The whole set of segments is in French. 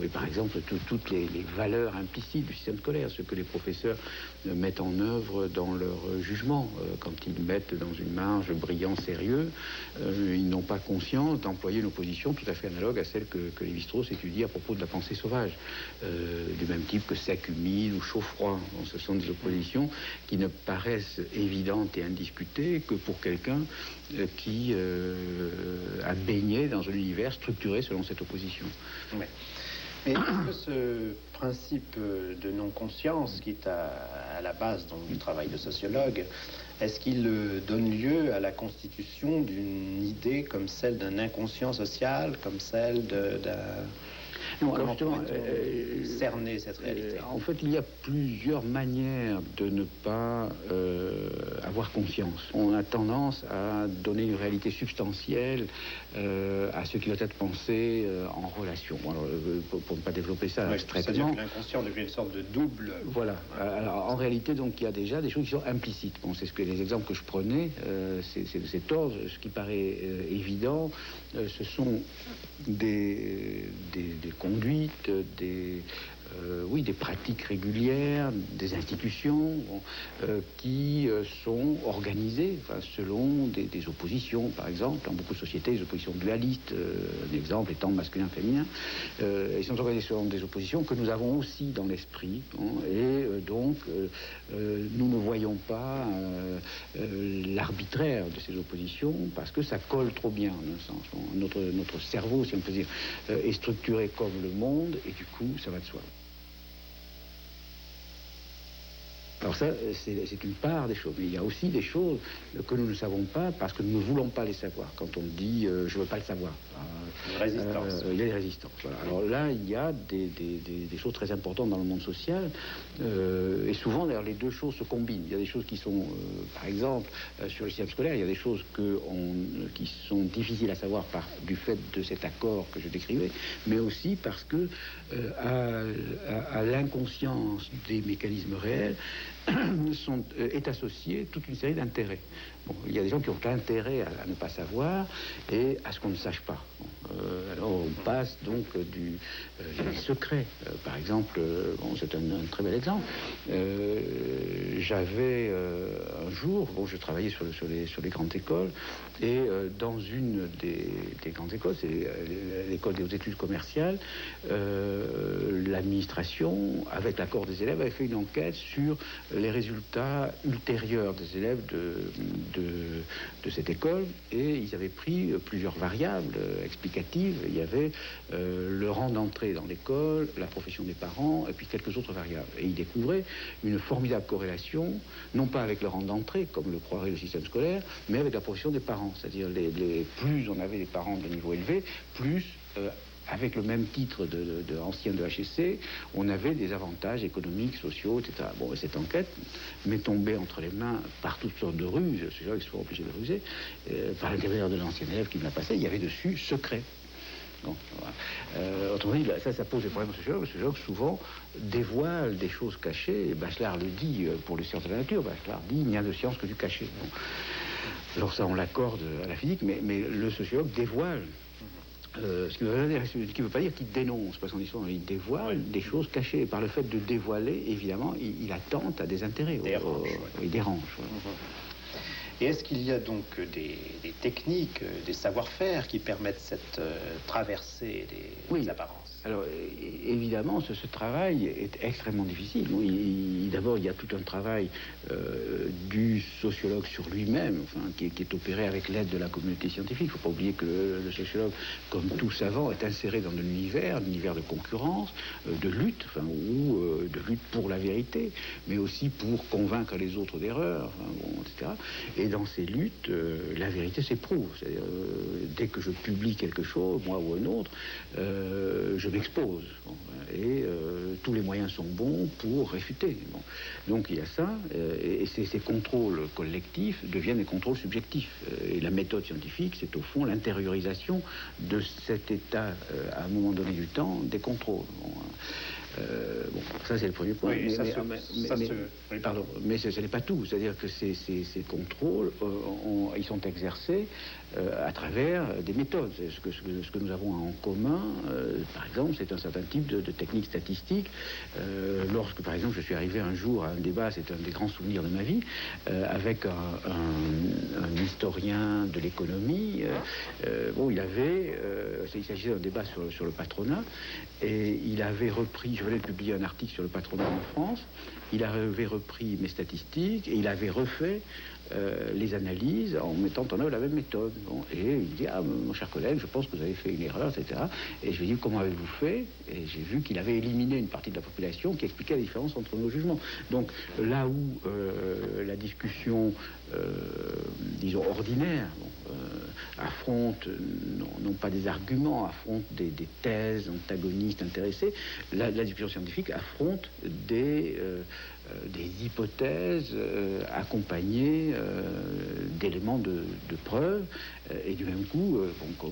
et par exemple, toutes les valeurs implicites du système scolaire, ce que les professeurs mettent en œuvre dans leur jugement. Quand ils mettent dans une marge brillant, sérieux, ils n'ont pas conscience d'employer une opposition tout à fait analogue à celle que Lévi-Strauss étudie à propos de la pensée sauvage, du même type que sec, humide ou chaud-froid. Bon, ce sont des oppositions qui ne paraissent évidentes et indiscutées que pour quelqu'un qui a baigné dans un univers structuré selon cette opposition. Ouais. Mais est-ce que ce principe de non-conscience qui est à la base donc, du travail de sociologue, est-ce qu'il donne lieu à la constitution d'une idée comme celle d'un inconscient social, comme celle d'un... Non, alors justement, cerner cette réalité. En fait, il y a plusieurs manières de ne pas avoir conscience. On a tendance à donner une réalité substantielle à ce qui doit être pensé en relation. Alors, pour ne pas développer ça abstraitement... C'est-à-dire que l'inconscient devient une sorte de double... Voilà. Alors, en réalité, donc, il y a déjà des choses qui sont implicites. Bon, c'est ce que les exemples que je prenais, c'est de cet ordre. Ce qui paraît évident, ce sont des conduites, des pratiques régulières, des institutions qui sont organisées selon des oppositions, par exemple, dans beaucoup de sociétés, des oppositions dualistes, un exemple étant masculin-féminin, ils sont organisés selon des oppositions que nous avons aussi dans l'esprit, et donc nous ne voyons pas l'arbitraire de ces oppositions parce que ça colle trop bien, en un sens. Notre cerveau, si on peut dire, est structuré comme le monde, et du coup, ça va de soi. Alors ça, c'est une part des choses. Mais il y a aussi des choses que nous ne savons pas parce que nous ne voulons pas les savoir. Quand on dit « je ne veux pas le savoir ». Résistance. Il y a des résistances. Voilà. Alors là, il y a des choses très importantes dans le monde social. Et souvent, d'ailleurs, les deux choses se combinent. Il y a des choses qui sont, par exemple, sur le système scolaire, il y a des choses qui sont difficiles à savoir du fait de cet accord que je décrivais, mais aussi parce que à l'inconscience des mécanismes réels, est associée toute une série d'intérêts. Bon, il y a des gens qui ont intérêt à ne pas savoir et à ce qu'on ne sache pas. Bon, alors on passe donc du secret. Par exemple, c'est un très bel exemple. J'avais un jour, je travaillais sur les grandes écoles, et dans une des grandes écoles, c'est l'école des hautes études commerciales, l'administration, avec l'accord des élèves, avait fait une enquête sur les résultats ultérieurs des élèves de cette école, et ils avaient pris plusieurs variables explicatives. Il y avait le rang d'entrée dans l'école, la profession des parents, et puis quelques autres variables. Et ils découvraient une formidable corrélation, non pas avec le rang d'entrée, comme le croirait le système scolaire, mais avec la profession des parents. C'est-à-dire, plus on avait des parents de niveau élevé, plus... avec le même titre ancien de HEC, on avait des avantages économiques, sociaux, etc. Bon, et cette enquête m'est tombée entre les mains par toutes sortes de ruses, c'est là qu'ils sont obligés de ruser, par l'intermédiaire de l'ancien élève qui me l'a passé, il y avait dessus secret. Bon, voilà. Autrement dit, ça pose des problèmes aux sociologues. Les sociologues, souvent, dévoilent des choses cachées. Et Bachelard le dit pour les sciences de la nature. Bachelard dit il n'y a de science que du caché. Bon. Alors ça, on l'accorde à la physique, mais le sociologue dévoile. Ce qui ne veut pas dire qu'il dénonce, parce qu'on dit souvent, il dévoile des choses cachées. Et par le fait de dévoiler, évidemment, il attente à des intérêts. Il dérange. Et est-ce qu'il y a donc des techniques, des savoir-faire qui permettent cette traversée des apparences? Alors, évidemment, ce travail est extrêmement difficile. D'abord, il y a tout un travail du sociologue sur lui-même, qui est opéré avec l'aide de la communauté scientifique. Il ne faut pas oublier que le sociologue, comme tout savant, est inséré dans un univers de concurrence, de lutte, ou de lutte pour la vérité, mais aussi pour convaincre les autres d'erreurs, etc. Et dans ces luttes, la vérité s'éprouve. C'est-à-dire, dès que je publie quelque chose, moi ou un autre, je m'expose. Et tous les moyens sont bons pour réfuter. Bon. Donc il y a ça, et ces contrôles collectifs deviennent des contrôles subjectifs. Et la méthode scientifique, c'est au fond l'intériorisation de cet état, à un moment donné du temps, des contrôles. Bon. Bon, ça c'est le premier point. Oui, pardon, mais ce n'est pas tout. C'est-à-dire que ces contrôles, ils sont exercés à travers des méthodes. Ce que nous avons en commun, par exemple, c'est un certain type de techniques statistiques. Lorsque, par exemple, je suis arrivé un jour à un débat, c'est un des grands souvenirs de ma vie, avec un historien de l'économie. Bon, il s'agissait d'un débat sur le patronat, et il avait repris, je venais de publier un article sur le patronat en France, il avait repris mes statistiques et il avait refait les analyses en mettant en œuvre la même méthode. Bon, et il dit, ah, mon cher collègue, je pense que vous avez fait une erreur, etc. Et je lui ai dit, comment avez-vous fait? Et j'ai vu qu'il avait éliminé une partie de la population qui expliquait la différence entre nos jugements. Donc là où la discussion, disons, ordinaire, affronte, non pas des arguments, affronte des thèses antagonistes intéressées, la discussion scientifique affronte des hypothèses accompagnées d'éléments de preuve, et du même coup,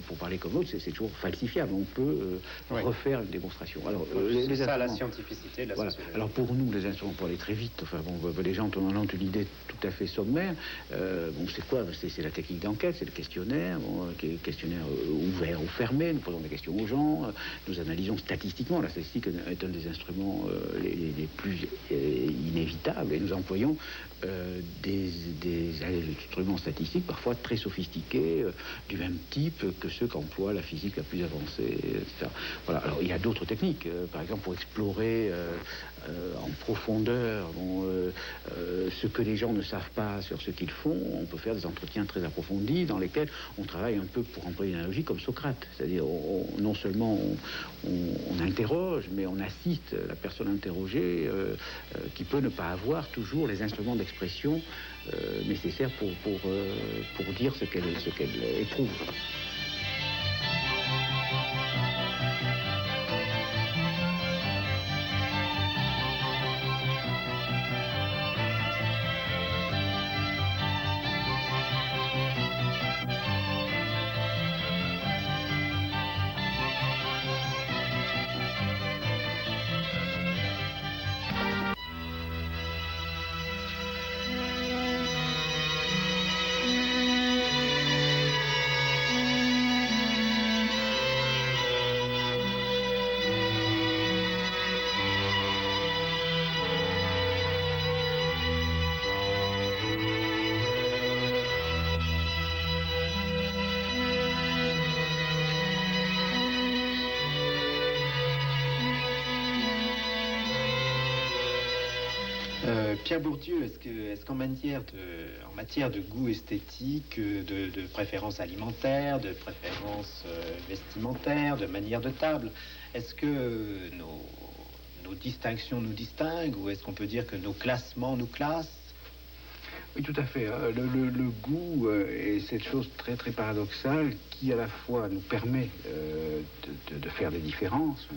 pour parler comme l'autre, c'est toujours falsifiable. On peut refaire une démonstration. Alors, c'est ça la scientificité de la sociologie. Alors pour nous, les instruments, pour aller très vite, enfin bon, les gens en ont une idée tout à fait sommaire. Bon, c'est quoi? C'est la technique d'enquête, c'est le questionnaire, questionnaire ouvert ou fermé. Nous posons des questions aux gens, nous analysons statistiquement. La statistique est un des instruments les plus inévitables, et nous employons des instruments statistiques parfois très sophistiqués, du même type que ceux qu'emploie la physique la plus avancée, etc. Voilà. Alors il y a d'autres techniques, par exemple pour explorer en profondeur ce que les gens ne savent pas sur ce qu'ils font. On peut faire des entretiens très approfondis dans lesquels on travaille un peu, pour employer une analogie, comme Socrate. C'est-à-dire, non seulement on interroge, mais on assiste la personne interrogée, qui peut ne pas avoir toujours les instruments d'expression nécessaires pour dire ce qu'elle éprouve. Pierre Bourdieu, est-ce qu'en matière de goût esthétique, de préférence alimentaire, de préférence vestimentaire, de manière de table, est-ce que nos distinctions nous distinguent, ou est-ce qu'on peut dire que nos classements nous classent? Oui, tout à fait. Le goût est cette chose très très paradoxale qui à la fois nous permet de faire des différences,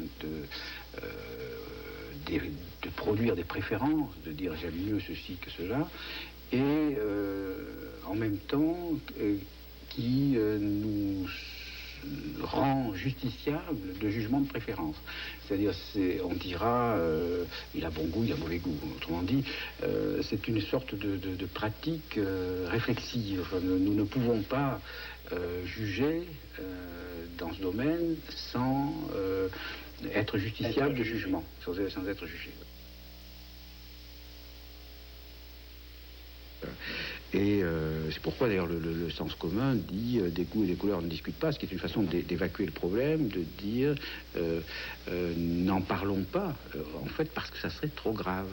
de produire des préférences, de dire j'aime mieux ceci que cela, et en même temps qui nous rend justiciable de jugement de préférence. C'est-à-dire, on dira, il a bon goût, il a mauvais goût. Autrement dit, c'est une sorte de pratique réflexive. Enfin, nous ne pouvons pas juger dans ce domaine sans être justiciable de jugement, sans être jugé. Et c'est pourquoi d'ailleurs le sens commun dit des goûts et des couleurs ne discutent pas, ce qui est une façon d'évacuer le problème, de dire n'en parlons pas, en fait parce que ça serait trop grave.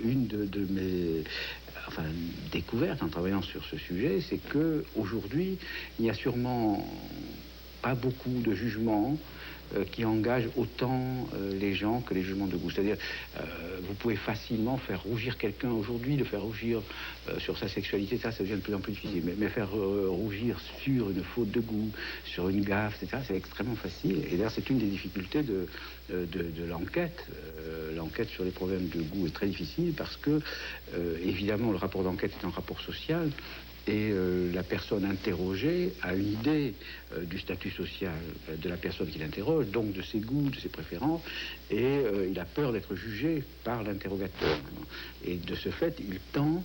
Une de mes découvertes en travaillant sur ce sujet, c'est que aujourd'hui il n'y a sûrement pas beaucoup de jugements qui engage autant les gens que les jugements de goût. C'est-à-dire, vous pouvez facilement faire rougir quelqu'un aujourd'hui, le faire rougir sur sa sexualité, ça devient de plus en plus difficile. Mais faire rougir sur une faute de goût, sur une gaffe, etc., c'est extrêmement facile. Et d'ailleurs, c'est une des difficultés de l'enquête. L'enquête sur les problèmes de goût est très difficile parce que, évidemment, le rapport d'enquête est un rapport social. et la personne interrogée a une idée du statut social de la personne qui l'interroge, donc de ses goûts, de ses préférences, et il a peur d'être jugé par l'interrogateur. Et de ce fait, il tend,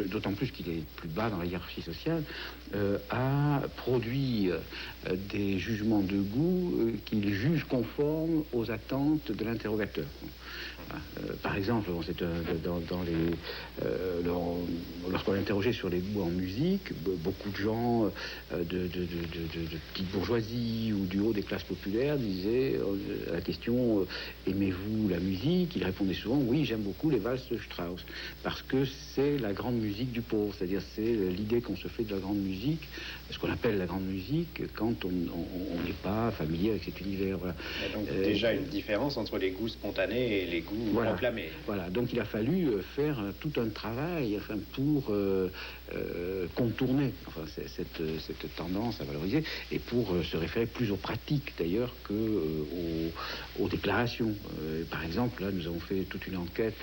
d'autant plus qu'il est plus bas dans la hiérarchie sociale, à produire des jugements de goût qu'il juge conformes aux attentes de l'interrogateur. Par exemple, lorsqu'on l'interrogeait sur les goûts en musique, beaucoup de gens de petite bourgeoisie ou du haut des classes populaires disaient à la question aimez-vous la musique? Il répondait souvent oui, j'aime beaucoup les valses de Strauss, parce que c'est la grande musique du pauvre, c'est-à-dire c'est l'idée qu'on se fait de la grande musique, ce qu'on appelle la grande musique, quand on n'est pas familier avec cet univers. Voilà. Il y a donc déjà une différence entre les goûts spontanés et les goûts proclamés. Voilà, donc il a fallu faire tout un travail pour contourner cette tendance à valoriser, et pour se référer plus aux pratiques d'ailleurs aux déclarations. Par exemple, là, nous avons fait toute une enquête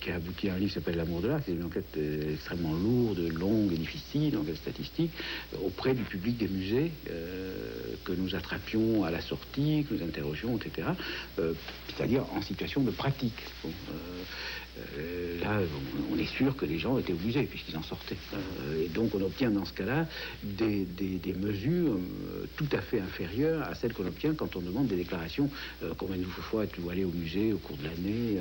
qui a abouti à un livre qui s'appelle L'amour de l'art. C'est une enquête extrêmement lourde, longue et difficile, une enquête statistique, auprès du public des musées, que nous attrapions à la sortie, que nous interrogions, etc. C'est-à-dire en situation de pratique. Bon, là, on est sûr que les gens étaient au musée puisqu'ils en sortaient. Et donc on obtient dans ce cas-là des mesures tout à fait inférieures à celles qu'on obtient quand on demande des déclarations. Combien de fois êtes-vous allé au musée au cours de l'année?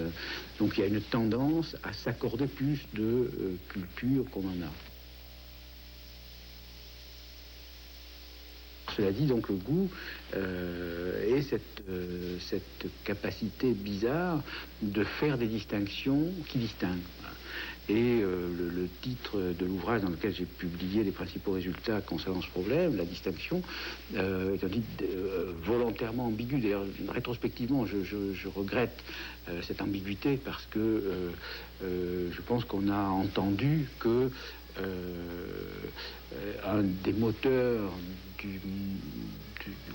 Donc il y a une tendance à s'accorder plus de culture qu'on en a. Cela dit, donc le goût et cette capacité bizarre de faire des distinctions qui distinguent. Et le titre de l'ouvrage dans lequel j'ai publié les principaux résultats concernant ce problème, la distinction, est un titre volontairement ambigu. D'ailleurs, rétrospectivement, je regrette cette ambiguïté, parce que je pense qu'on a entendu que un des moteurs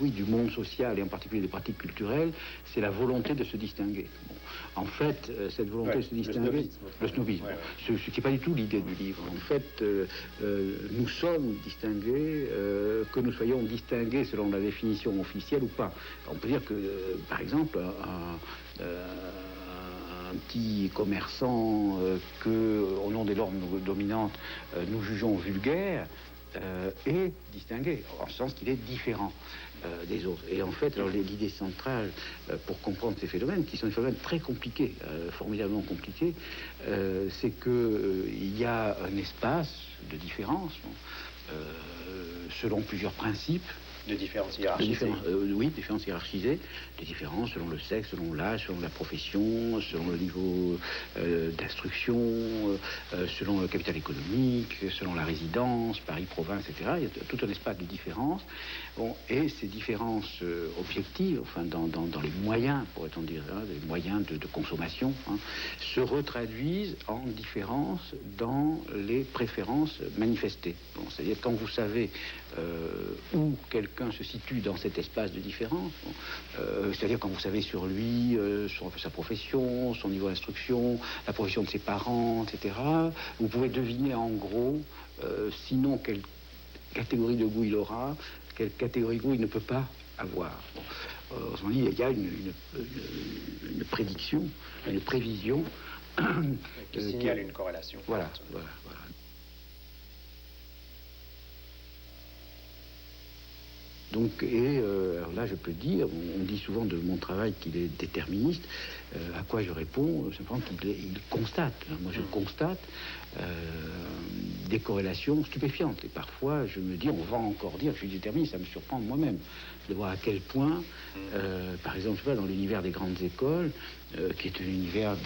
du monde social, et en particulier des pratiques culturelles, c'est la volonté de se distinguer. Bon. En fait, cette volonté de se distinguer, le snobisme, ce qui n'est pas du tout l'idée du livre. En fait, nous sommes distingués, que nous soyons distingués selon la définition officielle ou pas. On peut dire que, par exemple, un petit commerçant que, au nom des normes dominantes, nous jugeons vulgaire, est distingué, en ce sens qu'il est différent des autres. Et en fait, l'idée centrale pour comprendre ces phénomènes, qui sont des phénomènes très compliqués, formidablement compliqués, c'est qu'il y a un espace de différence selon plusieurs principes. De différences hiérarchisées. Oui, différences hiérarchisées. Des différences selon le sexe, selon l'âge, selon la profession, selon le niveau d'instruction, selon le capital économique, selon la résidence, Paris, province, etc. Il y a tout un espace de différences. Bon, et ces différences objectives, enfin dans les moyens, pourrait-on dire, les moyens de consommation, se retraduisent en différences dans les préférences manifestées. Bon, c'est-à-dire quand vous savez où quelqu'un se situe dans cet espace de différence, c'est-à-dire quand vous savez sur lui, sur sa profession, son niveau d'instruction, la profession de ses parents, etc., vous pouvez deviner en gros, sinon quelle catégorie de goût il aura, quelle catégorie de goût il ne peut pas avoir. Autrement dit, il y a une prédiction, une prévision qui signale une corrélation. Voilà. Donc, alors là, je peux dire, on dit souvent de mon travail qu'il est déterministe. À quoi je réponds? Simplement qu'il constate. Moi, je constate des corrélations stupéfiantes. Et parfois, je me dis, on va encore dire que je suis déterministe. Ça me surprend moi-même de voir à quel point, par exemple, dans l'univers des grandes écoles, qui est un univers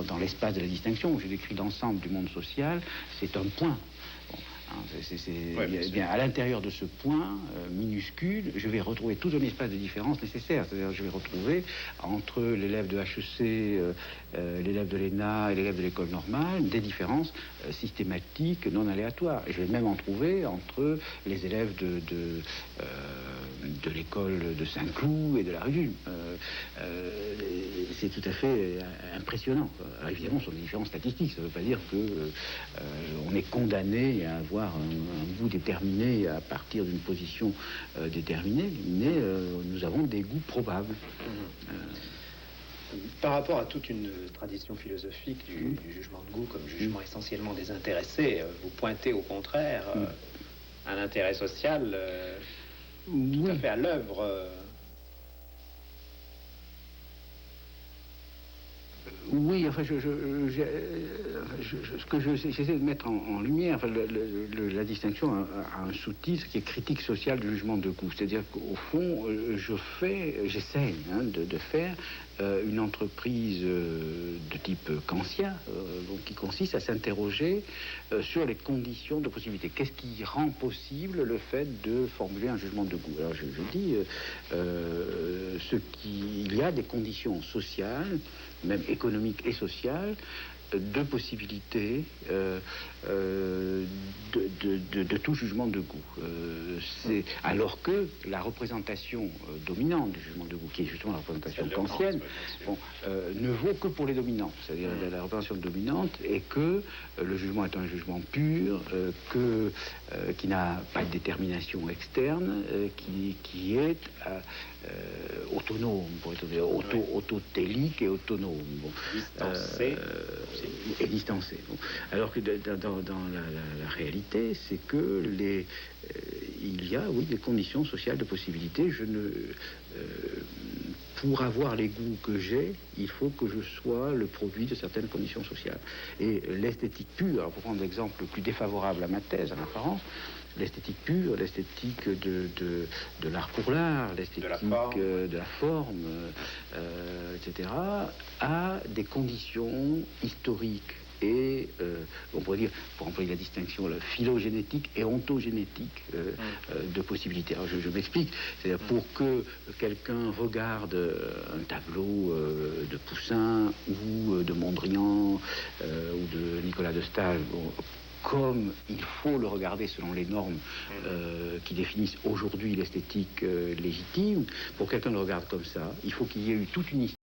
dans l'espace de la distinction, où je décris l'ensemble du monde social, c'est un point. Bien, à l'intérieur de ce point minuscule, je vais retrouver tout un espace de différence nécessaire. C'est-à-dire je vais retrouver entre l'élève de HEC, l'élève de l'ENA et l'élève de l'école normale des différences systématiques, non aléatoires. Et je vais même en trouver entre les élèves de l'école de Saint-Cloud et de la Rue. c'est tout à fait impressionnant. Alors, évidemment, ce sont des différences statistiques. Ça ne veut pas dire que on est condamné à avoir un goût déterminé à partir d'une position déterminée, mais nous avons des goûts probables. Par rapport à toute une tradition philosophique du jugement de goût comme jugement essentiellement désintéressé, vous pointez au contraire un intérêt social tout à fait à l'œuvre. Oui, enfin, ce que j'essaie de mettre en lumière, enfin, la distinction a un sous-titre qui est critique sociale du jugement de goût. C'est-à-dire qu'au fond, j'essaie de faire une entreprise de type kantien, qui consiste à s'interroger sur les conditions de possibilité. Qu'est-ce qui rend possible le fait de formuler un jugement de goût? Alors, je dis, il y a des conditions sociales, même économiques et sociales, de possibilités de tout jugement de goût. Alors que la représentation dominante du jugement de goût, qui est justement la représentation kantienne, ne vaut que pour les dominants. C'est-à-dire la représentation dominante est que le jugement est un jugement pur, qui n'a pas de détermination externe, qui est autonome, autotélique et autonome. Distancé. Et distancé. Alors que dans la réalité, c'est que il y a, oui, des conditions sociales de possibilité. Pour avoir les goûts que j'ai, il faut que je sois le produit de certaines conditions sociales. Et l'esthétique pure, alors pour prendre l'exemple le plus défavorable à ma thèse, en apparence, l'esthétique pure, l'esthétique de l'art pour l'art, l'esthétique de la forme, etc., a des conditions historiques et, on pourrait dire, pour employer la distinction, phylogénétique et ontogénétique de possibilités. Alors je m'explique, c'est-à-dire pour que quelqu'un regarde un tableau de Poussin ou de Mondrian ou de Nicolas de Staël, comme il faut le regarder selon les normes qui définissent aujourd'hui l'esthétique légitime, pour quelqu'un le regarde comme ça, il faut qu'il y ait eu toute une histoire